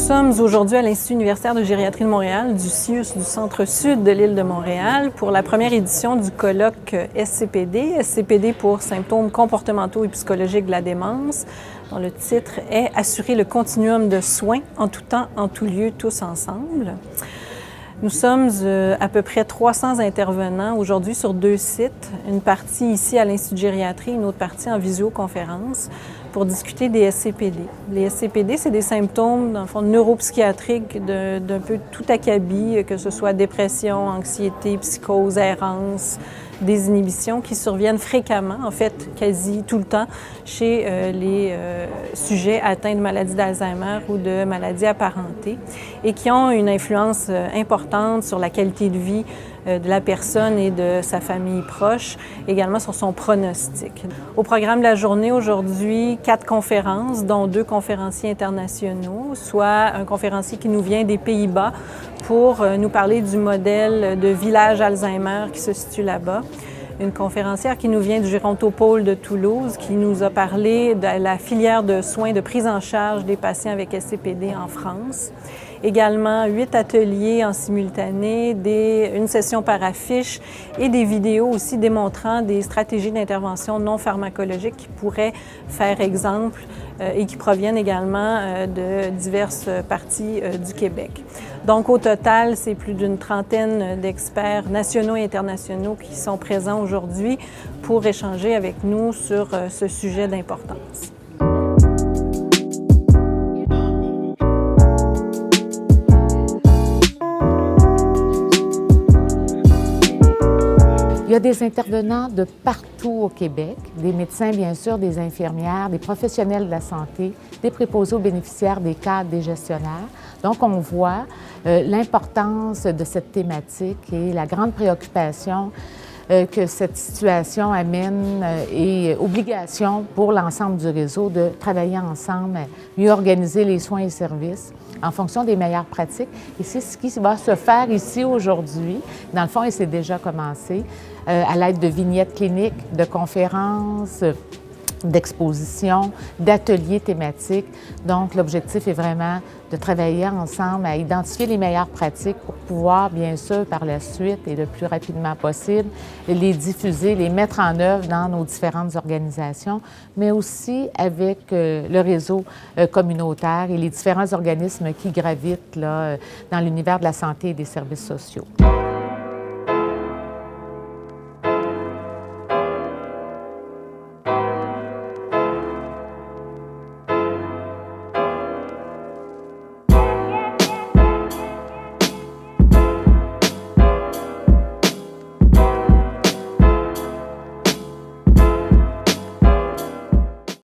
sommes aujourd'hui à l'Institut universitaire de gériatrie de Montréal, du CIUS du centre-sud de l'île de Montréal, pour la première édition du colloque SCPD, SCPD pour symptômes comportementaux et psychologiques de la démence, dont le titre est « Assurer le continuum de soins en tout temps, en tout lieu, tous ensemble ». Nous sommes à peu près 300 intervenants aujourd'hui sur 2 sites, une partie ici à l'Institut de gériatrie, une autre partie en visioconférence, pour discuter des SCPD. Les SCPD, c'est des symptômes, dans le fond, neuropsychiatriques d'un peu tout acabit, que ce soit dépression, anxiété, psychose, errance, désinhibition, qui surviennent fréquemment, en fait, quasi tout le temps, chez les sujets atteints de maladie d'Alzheimer ou de maladies apparentées, et qui ont une influence importante sur la qualité de vie de la personne et de sa famille proche, également sur son pronostic. Au programme de la journée aujourd'hui, 4 conférences, dont 2 conférenciers internationaux, soit un conférencier qui nous vient des Pays-Bas pour nous parler du modèle de village Alzheimer qui se situe là-bas. Une conférencière qui nous vient du Gérontopôle de Toulouse, qui nous a parlé de la filière de soins de prise en charge des patients avec SCPD en France. Également 8 ateliers en simultané, une session par affiche et des vidéos aussi démontrant des stratégies d'intervention non pharmacologiques qui pourraient faire exemple et qui proviennent également de diverses parties du Québec. Donc au total, c'est plus d'une trentaine d'experts nationaux et internationaux qui sont présents aujourd'hui pour échanger avec nous sur ce sujet d'importance. Il y a des intervenants de partout au Québec, des médecins bien sûr, des infirmières, des professionnels de la santé, des préposés aux bénéficiaires, des cadres, des gestionnaires. Donc on voit l'importance de cette thématique et la grande préoccupation que cette situation amène et obligation pour l'ensemble du réseau de travailler ensemble, mieux organiser les soins et services en fonction des meilleures pratiques. Et c'est ce qui va se faire ici aujourd'hui, dans le fond, et c'est déjà commencé, à l'aide de vignettes cliniques, de conférences, d'expositions, d'ateliers thématiques. Donc, l'objectif est vraiment de travailler ensemble à identifier les meilleures pratiques pour pouvoir, bien sûr, par la suite et le plus rapidement possible, les diffuser, les mettre en œuvre dans nos différentes organisations, mais aussi avec le réseau communautaire et les différents organismes qui gravitent là, dans l'univers de la santé et des services sociaux.